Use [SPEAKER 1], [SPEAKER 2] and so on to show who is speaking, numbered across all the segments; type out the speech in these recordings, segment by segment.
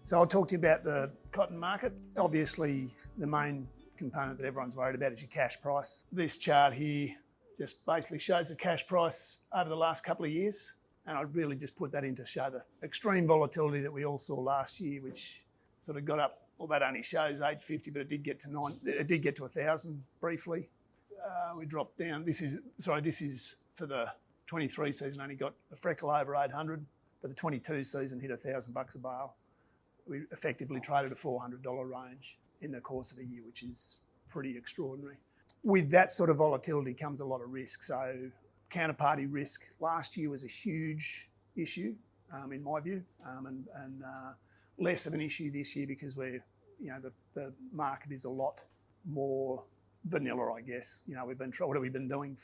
[SPEAKER 1] So I'll talk to you about the cotton market. Obviously, the main component that everyone's worried about is your cash price. This chart here just basically shows the cash price over the last couple of years. And I'd really just put that in to show the extreme volatility that we all saw last year, which sort of got up, well, that only shows 850, but it did get to 1,000 briefly. We dropped down. This is for the 23 season, only got a freckle over 800, but the 22 season hit $1,000 a bale. We effectively traded a $400 range in the course of a year, which is pretty extraordinary. With that sort of volatility comes a lot of risk. So counterparty risk last year was a huge issue, in my view, and less of an issue this year because the market is a lot more vanilla, I guess. What have we been doing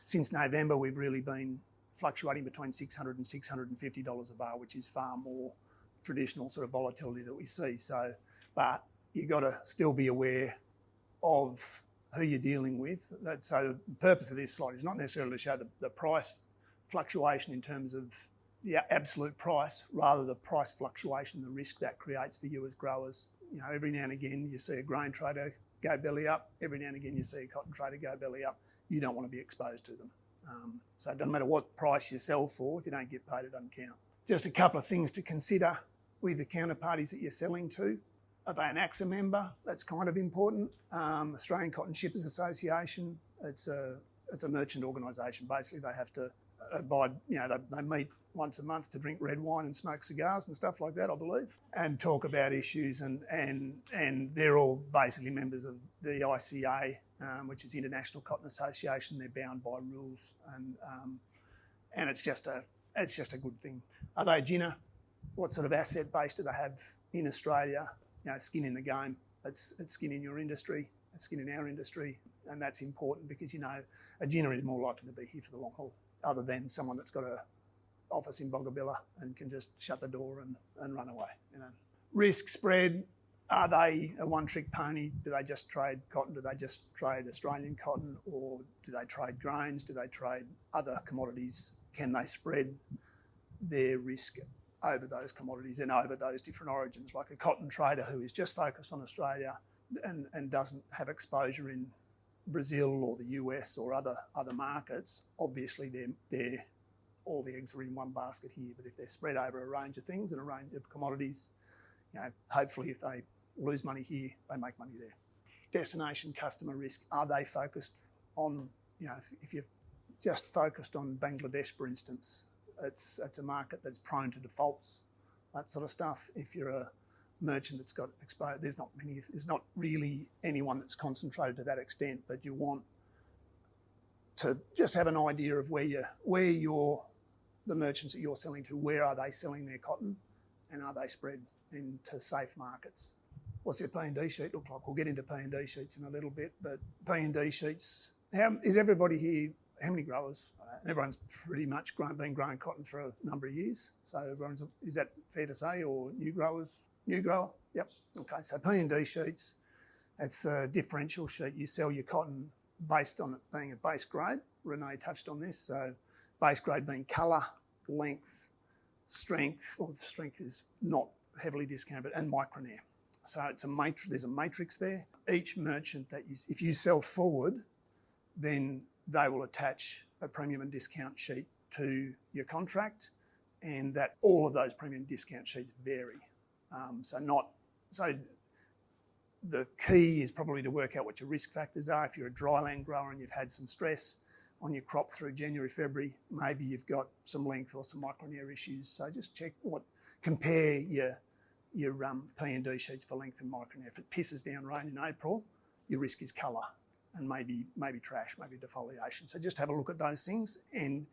[SPEAKER 1] since November? We've really been fluctuating between $600 and $650 a bar, which is far more traditional sort of volatility that we see. So, but you've got to still be aware of who you're dealing with. So the purpose of this slide is not necessarily to show the price fluctuation in terms of the absolute price, rather the price fluctuation, the risk that creates for you as growers. Every now and again you see a grain trader go belly up. Every now and again you see a cotton trader go belly up. You don't want to be exposed to them. So it doesn't matter what price you sell for, if you don't get paid, it doesn't count. Just a couple of things to consider with the counterparties that you're selling to. Are they an AXA member? That's kind of important. Australian Cotton Shippers Association, it's a merchant organisation. Basically, they have to abide, they meet once a month to drink red wine and smoke cigars and stuff like that, I believe, and talk about issues. And they're all basically members of the ICA, which is the International Cotton Association. They're bound by rules, and it's just a good thing. Are they a GINA? What sort of asset base do they have in Australia? Skin in the game. It's skin in your industry. It's skin in our industry, and that's important because a GINA is more likely to be here for the long haul, other than someone that's got an office in Boggabilla and can just shut the door and run away. Risk spread. Are they a one-trick pony? Do they just trade cotton? Do they just trade Australian cotton, or do they trade grains? Do they trade other commodities? Can they spread their risk over those commodities and over those different origins? Like a cotton trader who is just focused on Australia and doesn't have exposure in Brazil or the US or other markets, obviously they're all the eggs are in one basket here. But if they're spread over a range of things and a range of commodities, hopefully if they lose money here, they make money there. Destination customer risk. Are they focused on, if you're just focused on Bangladesh, for instance, it's a market that's prone to defaults, that sort of stuff. If you're a merchant that's got exposed, there's not really anyone that's concentrated to that extent, but you want to just have an idea of the merchants that you're selling to, where are they selling their cotton, and are they spread into safe markets? What's their P&D sheet look like? We'll get into P&D sheets in a little bit, but P&D sheets, is everybody here, how many growers? Everyone's pretty much been growing cotton for a number of years. So is that fair to say, or new growers? New grower? Yep. Okay, so P&D sheets, it's a differential sheet. You sell your cotton based on it being a base grade. Renee touched on this. So base grade being colour, length, strength, or strength is not heavily discounted, and micronair. So it's there's a matrix there. Each merchant if you sell forward, then they will attach a premium and discount sheet to your contract, and that all of those premium discount sheets vary. So the key is probably to work out what your risk factors are. If you're a dryland grower and you've had some stress on your crop through January, February, maybe you've got some length or some micronair issues. So just compare your P&D sheets for length and micronair. If it pisses down rain in April, your risk is colour and maybe trash, maybe defoliation. So just have a look at those things, and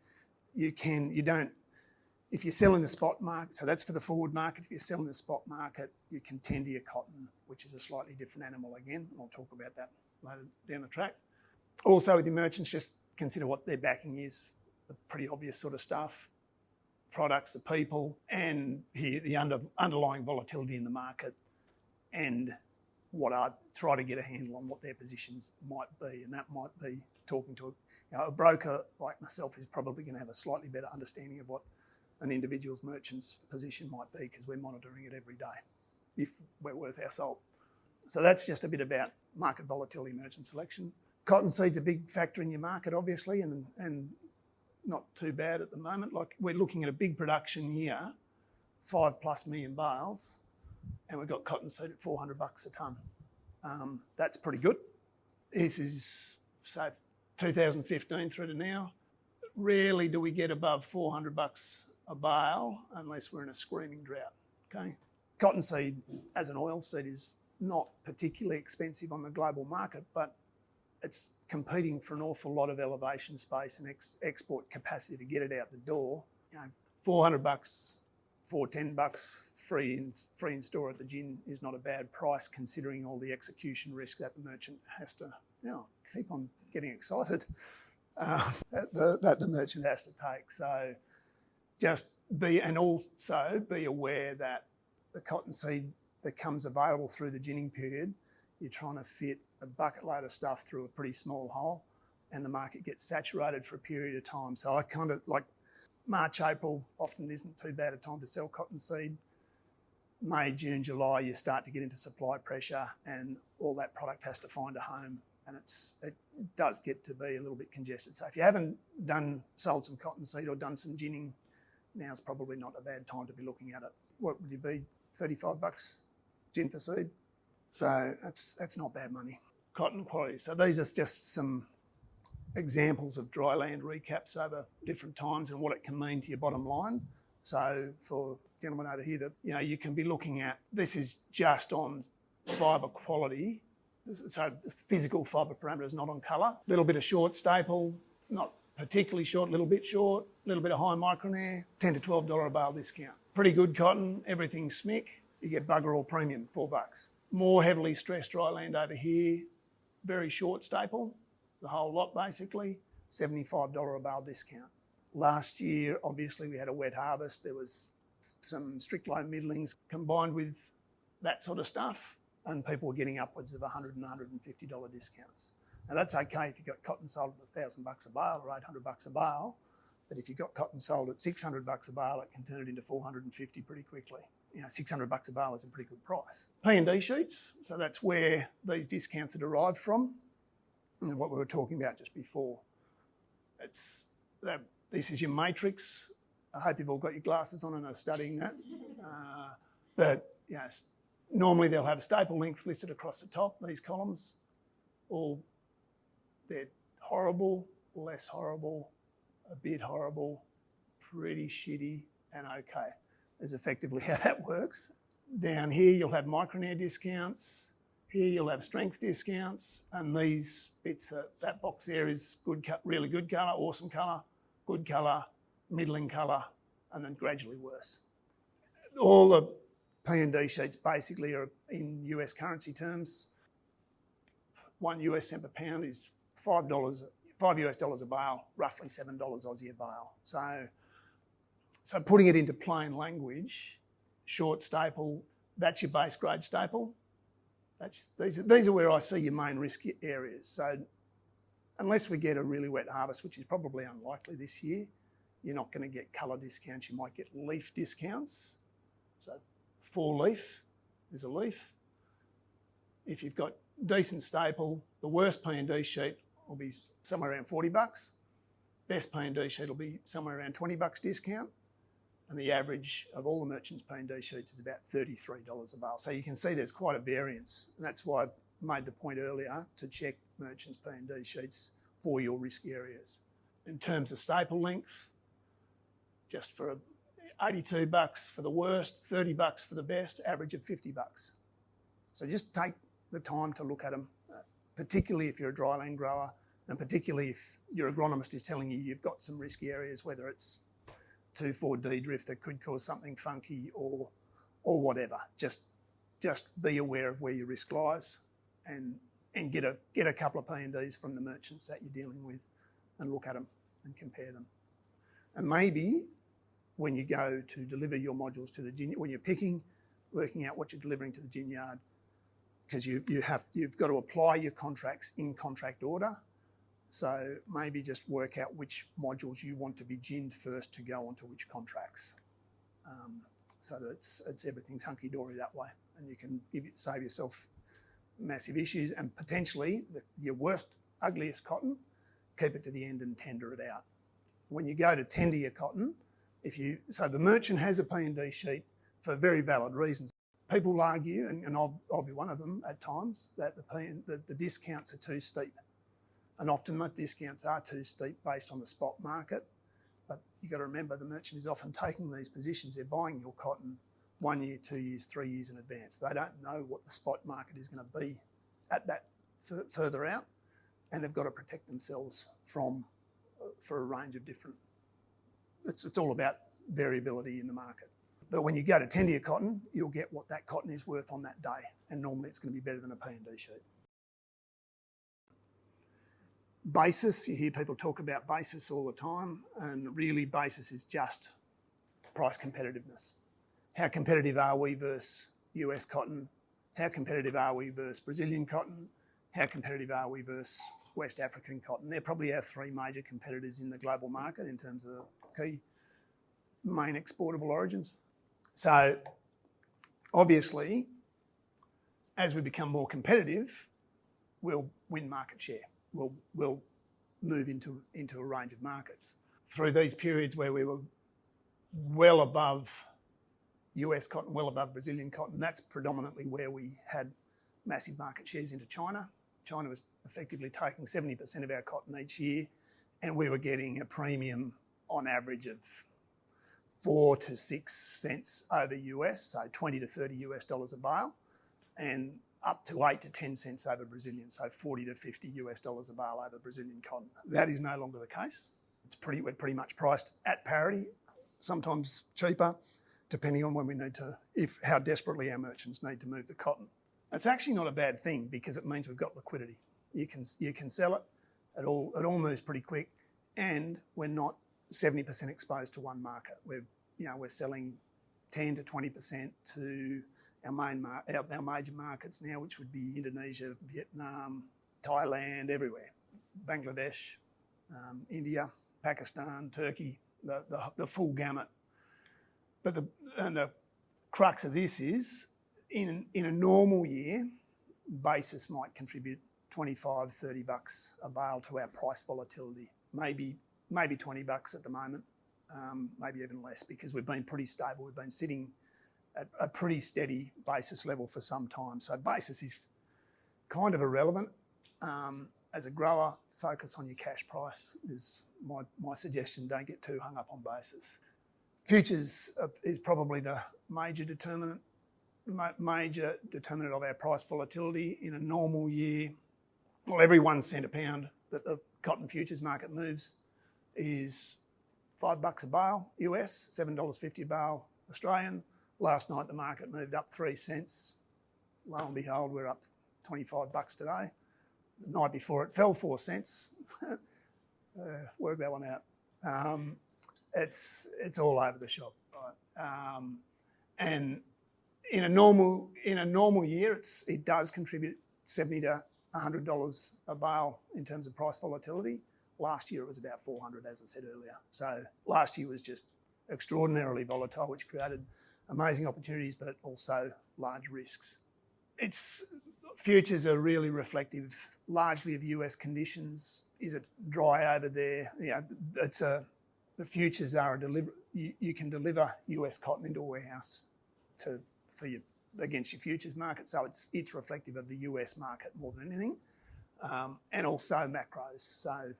[SPEAKER 1] if you're selling the spot market, so that's for the forward market. If you're selling the spot market, you can tender your cotton, which is a slightly different animal again, and I'll talk about that later down the track. Also with your merchants, just consider what their backing is, the pretty obvious sort of stuff, products, the people, and the underlying volatility in the market, and try to get a handle on what their positions might be, and that might be talking to a broker like myself is probably going to have a slightly better understanding of what an individual's merchant's position might be, because we're monitoring it every day if we're worth our salt. So that's just a bit about market volatility, merchant selection. Cottonseed's a big factor in your market, obviously, and not too bad at the moment. Like, we're looking at a big production year, 5+ million bales, and we've got cottonseed at $400 a tonne. That's pretty good. This is, say, 2015 through to now. Rarely do we get above $400 a bale unless we're in a screaming drought, okay? Cottonseed as an oilseed is not particularly expensive on the global market, but it's competing for an awful lot of elevation space and export capacity to get it out the door. You know, $400, $410 free in store at the gin is not a bad price, considering all the execution risk that the merchant has to, keep on getting excited, that the merchant has to take. So just be aware that the cottonseed becomes available through the ginning period. You're trying to fit a bucket load of stuff through a pretty small hole, and the market gets saturated for a period of time. So I kind of like March, April often isn't too bad a time to sell cottonseed. May, June, July, you start to get into supply pressure, and all that product has to find a home, and it does get to be a little bit congested. So if you haven't sold some cottonseed or done some ginning, now's probably not a bad time to be looking at it. What would you be, $35 gin for seed? So that's not bad money. Cotton quality. So these are just some examples of dry land recaps over different times and what it can mean to your bottom line. So for gentlemen over here, you can be looking at, this is just on fibre quality. So physical fibre parameters, not on colour. A little bit of short staple, not particularly short, a little bit short, a little bit of high micronair, $10 to $12 a bale discount. Pretty good cotton, everything's SMIC, you get bugger all premium, $4. More heavily stressed dry land over here, very short staple, the whole lot basically, $75 a bale discount. Last year, obviously, we had a wet harvest. There was some strict low middlings combined with that sort of stuff, and people were getting upwards of $100 and $150 discounts. Now that's okay if you got cotton sold at $1,000 a bale or $800 a bale, but if you got cotton sold at $600 a bale, it can turn it into $450 pretty quickly. $600 a bale is a pretty good price. P&D sheets, so that's where these discounts are derived from, and what we were talking about just before. This is your matrix. I hope you've all got your glasses on and are studying that. But normally they'll have a staple length listed across the top, these columns. They're horrible, less horrible, a bit horrible, pretty shitty, and okay, is effectively how that works. Down here you'll have micronair discounts, here you'll have strength discounts, and these bits, that box there is good, really good colour, awesome colour, good colour, middling colour, and then gradually worse. All the P&D sheets basically are in US currency terms. 1 US cent per pound is $5 US a bale, roughly $7 Aussie a bale. So putting it into plain language, short staple, that's your base grade staple. These are where I see your main risk areas. So unless we get a really wet harvest, which is probably unlikely this year, you're not going to get colour discounts. You might get leaf discounts. So 4 leaf is a leaf. If you've got decent staple, the worst P&D sheet will be somewhere around $40. Best P&D sheet will be somewhere around $20 discount. And the average of all the merchants' P&D sheets is about $33 a bale. So you can see there's quite a variance. And that's why I made the point earlier to check merchants' P&D sheets for your risk areas. In terms of staple length, just for $82 for the worst, $30 for the best, average of $50. So just take the time to look at them, particularly if you're a dryland grower, and particularly if your agronomist is telling you you've got some risky areas, whether it's 2,4-D drift that could cause something funky or whatever. Just be aware of where your risk lies and get a couple of P&Ds from the merchants that you're dealing with and look at them and compare them. And maybe when you go to deliver your modules to the gin, when you're picking, working out what you're delivering to the gin yard, because you've got to apply your contracts in contract order, So maybe just work out which modules you want to be ginned first to go onto which contracts, so that it's everything's hunky-dory that way, and you can save yourself massive issues, and potentially your worst, ugliest cotton, keep it to the end and tender it out. When you go to tender your cotton, so the merchant has a P&D sheet for very valid reasons. People will argue, and I'll be one of them at times, that the discounts are too steep. And often the discounts are too steep based on the spot market. But you've got to remember the merchant is often taking these positions. They're buying your cotton 1 year, 2 years, 3 years in advance. They don't know what the spot market is going to be at that further out, and they've got to protect themselves for a range of different. It's all about variability in the market. But when you go to tender your cotton, you'll get what that cotton is worth on that day, and normally it's going to be better than a P&D sheet. Basis, you hear people talk about basis all the time, and really basis is just price competitiveness. How competitive are we versus US cotton? How competitive are we versus Brazilian cotton? How competitive are we versus West African cotton? They're probably our three major competitors in the global market in terms of the key main exportable origins. So obviously, as we become more competitive, we'll win market share. We'll move into a range of markets. Through these periods where we were well above US cotton, well above Brazilian cotton, that's predominantly where we had massive market shares into China. China was effectively taking 70% of our cotton each year, and we were getting a premium on average of 4 to 6 cents over US, so 20 to 30 US dollars a bale, and up to 8 to 10 cents over Brazilian, so 40 to 50 US dollars a bale over Brazilian cotton. That is no longer the case. We're pretty much priced at parity, sometimes cheaper, depending on when we need to, how desperately our merchants need to move the cotton. It's actually not a bad thing because it means we've got liquidity. You can sell it. It all moves pretty quick, and we're not 70% exposed to one market. We're selling 10 to 20% to our major markets now, which would be Indonesia, Vietnam, Thailand, everywhere, Bangladesh, India, Pakistan, Turkey, the full gamut. But the crux of this is, in a normal year, basis might contribute $25, $30 a bale to our price volatility. Maybe $20 at the moment, maybe even less, because we've been pretty stable. We've been sitting at a pretty steady basis level for some time. So basis is kind of irrelevant. As a grower, focus on your decash price is my suggestion. Don't get too hung up on basis. Futures is probably the major determinant of our price volatility. In a normal year, well, every 1 cent a pound that the cotton futures market moves is $5 a bale US, $7.50 a bale Australian. Last night the market moved up 3 cents. Lo and behold, we're up $25 today. The night before it fell 4 cents. Work that one out. It's all over the shop, right? And in a normal year, it does contribute $70 to $100 a bale in terms of price volatility. Last year it was about 400, as I said earlier. So last year was just extraordinarily volatile, which created amazing opportunities, but also large risks. Futures are really reflective largely of US conditions. Is it dry over there? The futures are you can deliver US cotton into a warehouse against your futures market, so it's reflective of the US market more than anything, and also macros. So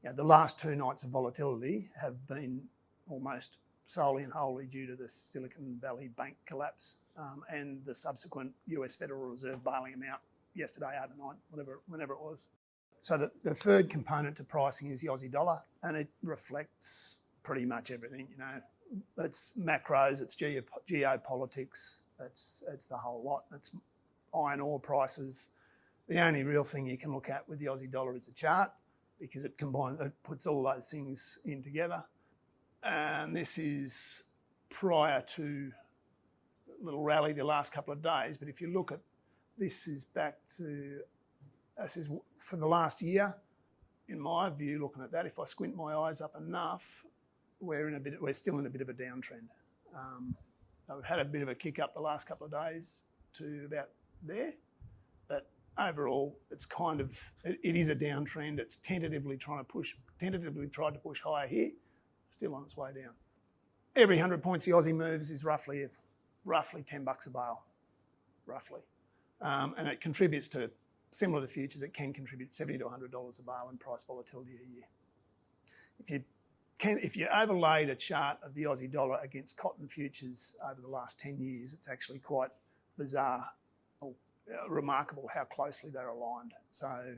[SPEAKER 1] the last 2 nights of volatility have been almost solely and wholly due to the Silicon Valley Bank collapse and the subsequent US Federal Reserve bailing them out yesterday overnight, whenever it was. So the third component to pricing is the Aussie dollar, and it reflects pretty much everything. It's macros, it's geopolitics, it's the whole lot. It's iron ore prices. The only real thing you can look at with the Aussie dollar is a chart, because it puts all those things in together. And this is prior to the little rally the last couple of days. But if you look at this, is for the last year, in my view, looking at that, if I squint my eyes up enough, we're still in a bit of a downtrend. We've had a bit of a kick up the last couple of days to about there, but overall, it's kind of, it is a downtrend. It's tentatively tried to push higher here, still on its way down. Every 100 points the Aussie moves is roughly $10 a bale, roughly. And it contributes to, similar to futures, it can contribute $70 to $100 a bale in price volatility a year. If you overlaid a chart of the Aussie dollar against cotton futures over the last 10 years, it's actually quite bizarre or remarkable how closely they're aligned. So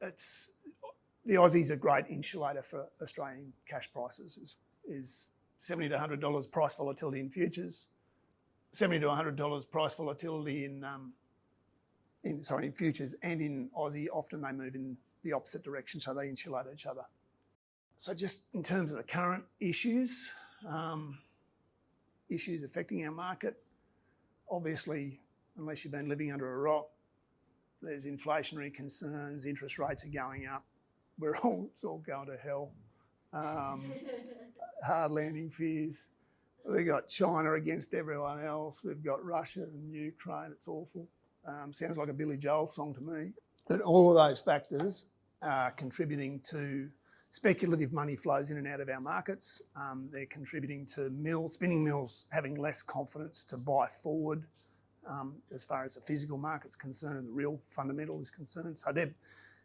[SPEAKER 1] the Aussie's a great insulator for Australian cash prices, is $70 to $100 price volatility in futures, $70 to $100 price volatility in futures, and in Aussie, often they move in the opposite direction, so they insulate each other. So just in terms of the current issues affecting our market, obviously, unless you've been living under a rock, there's inflationary concerns, interest rates are going up, it's all going to hell. Hard landing fears. We've got China against everyone else. We've got Russia and Ukraine. It's awful. Sounds like a Billy Joel song to me. But all of those factors are contributing to speculative money flows in and out of our markets. They're contributing to spinning mills having less confidence to buy forward as far as the physical market's concerned and the real fundamental is concerned. So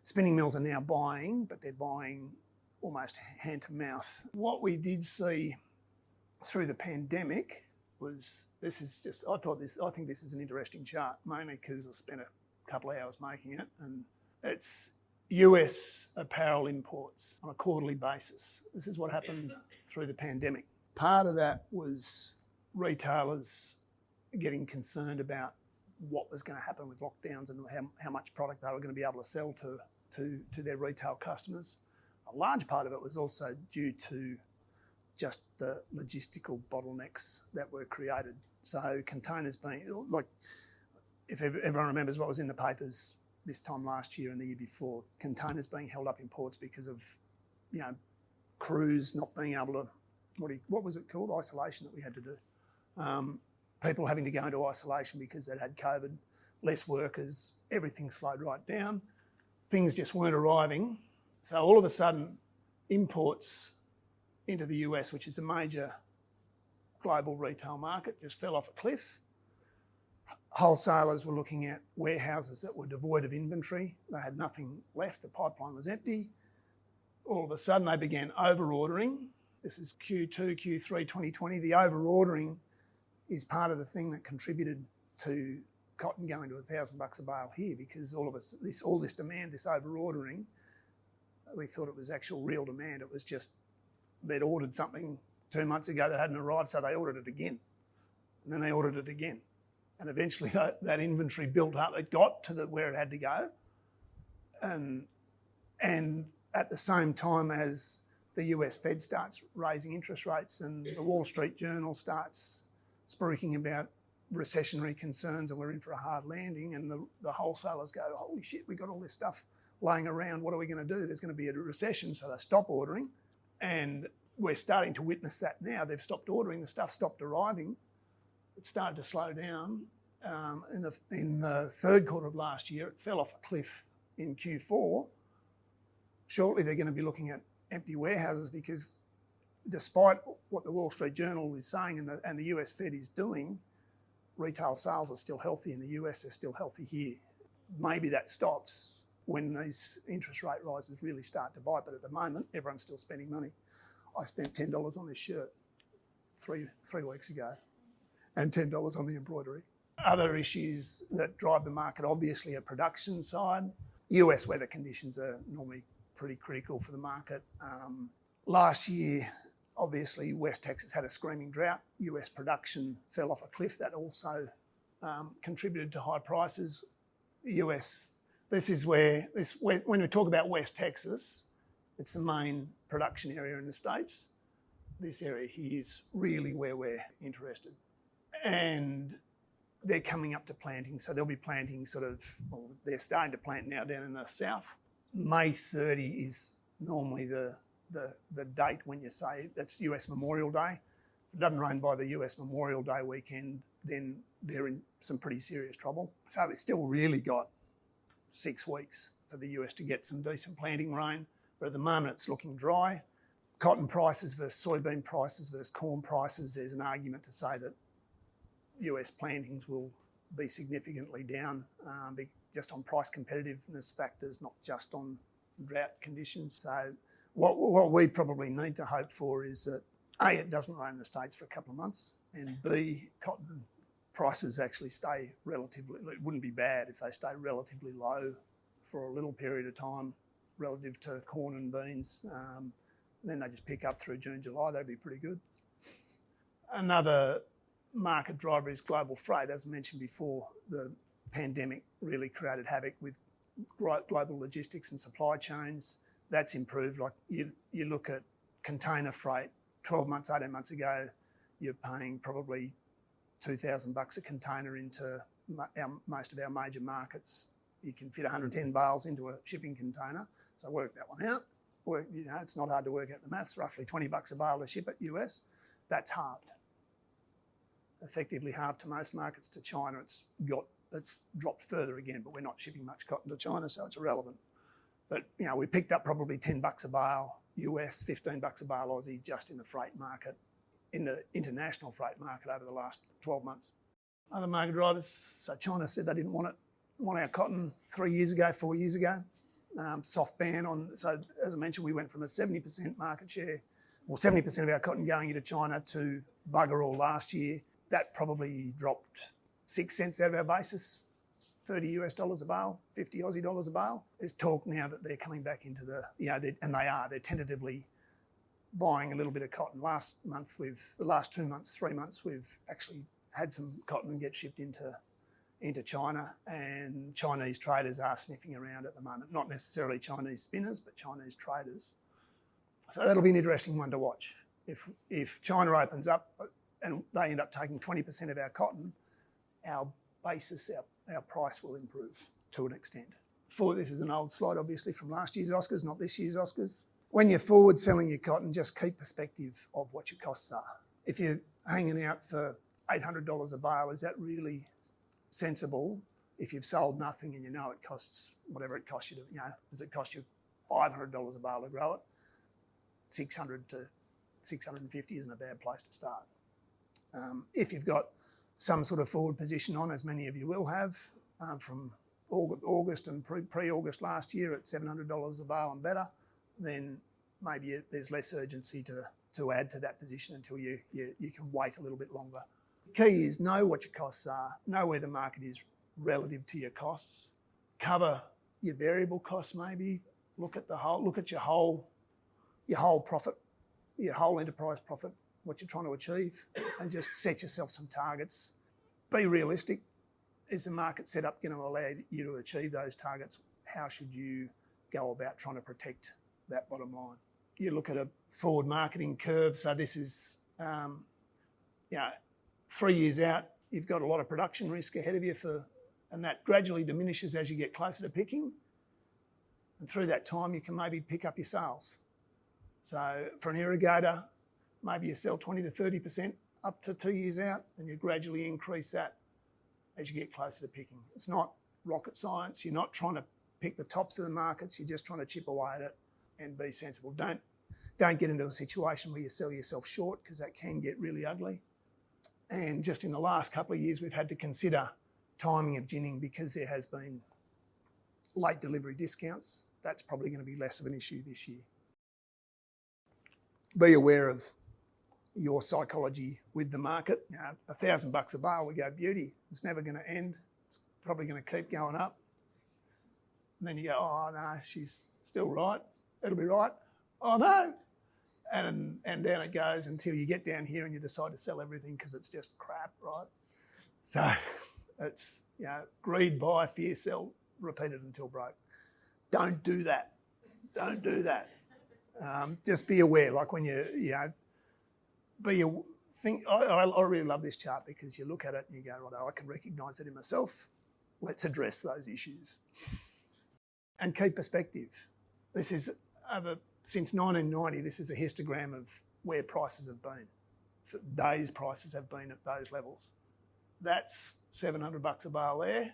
[SPEAKER 1] spinning mills are now buying, but they're buying almost hand to mouth. What we did see through the pandemic was, I think this is an interesting chart, mainly because I spent a couple of hours making it, and it's US apparel imports on a quarterly basis. This is what happened through the pandemic. Part of that was retailers getting concerned about what was going to happen with lockdowns and how much product they were going to be able to sell to their retail customers. A large part of it was also due to just the logistical bottlenecks that were created. So containers being, like, if everyone remembers what was in the papers this time last year and the year before, containers being held up in ports because of, crews not being able to, what was it called? Isolation that we had to do. People having to go into isolation because they'd had COVID, less workers, everything slowed right down. Things just weren't arriving. So all of a sudden, imports into the US, which is a major global retail market, just fell off a cliff. Wholesalers were looking at warehouses that were devoid of inventory. They had nothing left. The pipeline was empty. All of a sudden, they began over-ordering. This is Q2, Q3 2020. The over-ordering is part of the thing that contributed to cotton going to $1,000 a bale here, because all this demand, this over-ordering, we thought it was actual real demand. It was just they'd ordered something 2 months ago that hadn't arrived, so they ordered it again. And then they ordered it again. And eventually that inventory built up. It got to where it had to go. And at the same time as the US Fed starts raising interest rates and the Wall Street Journal starts spruiking about recessionary concerns and we're in for a hard landing, and the wholesalers go, holy shit, we got all this stuff laying around, what are we going to do? There's going to be a recession, so they stop ordering. And we're starting to witness that now. They've stopped ordering, the stuff stopped arriving. It started to slow down. In the third quarter of last year, it fell off a cliff in Q4. Shortly, they're going to be looking at empty warehouses, because despite what the Wall Street Journal is saying and the US Fed is doing, retail sales are still healthy in the US, they're still healthy here. Maybe that stops when these interest rate rises really start to bite, but at the moment, everyone's still spending money. I spent $10 on this shirt three weeks ago, and $10 on the embroidery. Other issues that drive the market, obviously, are production side. US weather conditions are normally pretty critical for the market. Last year, obviously, West Texas had a screaming drought. US production fell off a cliff. That also contributed to high prices. The US, when we talk about West Texas, it's the main production area in the States. This area here is really where we're interested. And they're coming up to planting, so they'll be planting they're starting to plant now down in the south. May 30 is normally the date when you say that's US Memorial Day. If it doesn't rain by the US Memorial Day weekend, then they're in some pretty serious trouble. So it's still really got 6 weeks for the US to get some decent planting rain, but at the moment it's looking dry. Cotton prices versus soybean prices versus corn prices, there's an argument to say that US plantings will be significantly down just on price competitiveness factors, not just on drought conditions. So what we probably need to hope for is that A, it doesn't rain in the States for a couple of months, and B, cotton prices actually stay relatively, it wouldn't be bad if they stay relatively low for a little period of time relative to corn and beans. Then they just pick up through June, July, that'd be pretty good. Another market driver is global freight. As I mentioned before, the pandemic really created havoc with global logistics and supply chains. That's improved. Like you look at container freight, 12 months, 18 months ago, you're paying probably $2,000 a container into most of our major markets. You can fit 110 bales into a shipping container. So work that one out. It's not hard to work out the maths, roughly $20 a bale to ship it US. That's halved. Effectively halved to most markets. To China, it's dropped further again, but we're not shipping much cotton to China, so it's irrelevant. But we picked up probably $10 a bale US, $15 a bale Aussie just in the freight market, in the international freight market over the last 12 months. Other market drivers, so China said they didn't want our cotton 4 years ago. Soft ban on, so as I mentioned, we went from a 70% market share, or 70% of our cotton going into China to bugger all last year. That probably dropped 6 cents out of our basis, $30 a bale, 50 Aussie dollars a bale. There's talk now that they're coming back into they're tentatively buying a little bit of cotton. The last 2 months, 3 months, we've actually had some cotton get shipped into China, and Chinese traders are sniffing around at the moment. Not necessarily Chinese spinners, but Chinese traders. So that'll be an interesting one to watch. If China opens up and they end up taking 20% of our cotton, our basis, our price will improve to an extent. This is an old slide, obviously, from last year's Oscars, not this year's Oscars. When you're forward selling your cotton, just keep perspective of what your costs are. If you're hanging out for $800 a bale, is that really sensible if you've sold nothing and you know it costs whatever it costs you to, does it cost you $500 a bale to grow it? 600 to 650 isn't a bad place to start. If you've got some sort of forward position on, as many of you will have, from August and pre-August last year at $700 a bale and better, then maybe there's less urgency to add to that position until you can wait a little bit longer. The key is know what your costs are, know where the market is relative to your costs, cover your variable costs maybe, look at your whole profit, your whole enterprise profit, what you're trying to achieve, and just set yourself some targets. Be realistic. Is the market setup going to allow you to achieve those targets? How should you go about trying to protect that bottom line? You look at a forward marketing curve. So this is, 3 years out, you've got a lot of production risk ahead of you and that gradually diminishes as you get closer to picking. And through that time, you can maybe pick up your sales. So for an irrigator, maybe you sell 20 to 30% up to 2 years out, and you gradually increase that as you get closer to picking. It's not rocket science. You're not trying to pick the tops of the markets. You're just trying to chip away at it and be sensible. Don't get into a situation where you sell yourself short, because that can get really ugly. And just in the last couple of years, we've had to consider timing of ginning because there has been late delivery discounts. That's probably going to be less of an issue this year. Be aware of your psychology with the market. $1,000 a bale, we go beauty. It's never going to end. It's probably going to keep going up. And then you go, oh no, she's still right. It'll be right. Oh no. And down it goes until you get down here and you decide to sell everything because it's just crap, right? So it's, greed, buy, fear, sell, repeated until broke. Don't do that. Don't do that. Just be aware, like when I really love this chart because you look at it and you go, right, I can recognise it in myself. Let's address those issues. And keep perspective. This is since 1990, this is a histogram of where prices have been. For days prices have been at those levels. That's $700 a barrel there.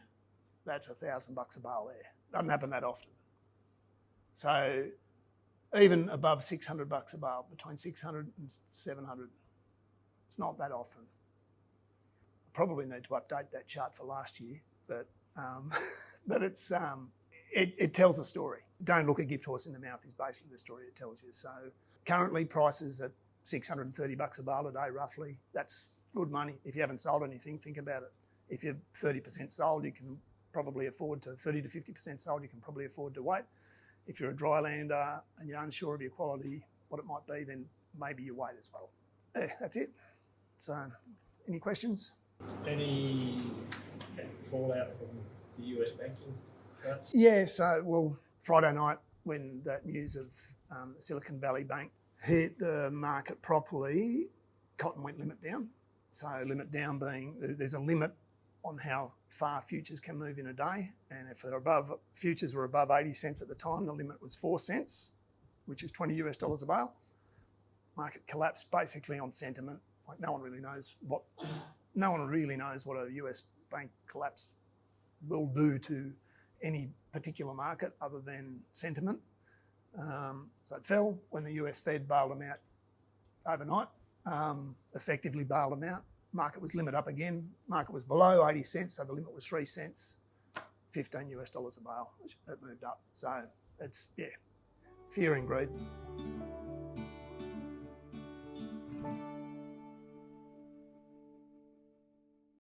[SPEAKER 1] That's $1,000 a barrel there. Doesn't happen that often. So even above $600 a barrel, between 600 and 700, it's not that often. I probably need to update that chart for last year, but it's it tells a story. Don't look a gift horse in the mouth is basically the story it tells you. So currently prices at $630 a barrel a day roughly. That's good money. If you haven't sold anything, think about it. If you're 30% sold, you can probably afford to, 30 to 50% sold, you can probably afford to wait. If you're a drylander and you're unsure of your quality, what it might be, then maybe you wait as well. That's it. So, any questions?
[SPEAKER 2] Any fallout from the US banking cuts?
[SPEAKER 1] Yeah, so, well, Friday night when that news of Silicon Valley Bank hit the market properly, cotton went limit down. So limit down being, there's a limit on how far futures can move in a day. And if they're above, futures were above 80 cents at the time, the limit was 4 cents, which is $20 US a barrel. Market collapsed basically on sentiment. Like no one really knows what a US bank collapse will do to any particular market other than sentiment. So it fell when the US Fed bailed them out overnight, effectively bailed them out. Market was limit up again. Market was below 80 cents, so the limit was 3 cents, $15 US a barrel, which it moved up. So it's, yeah, fear and greed.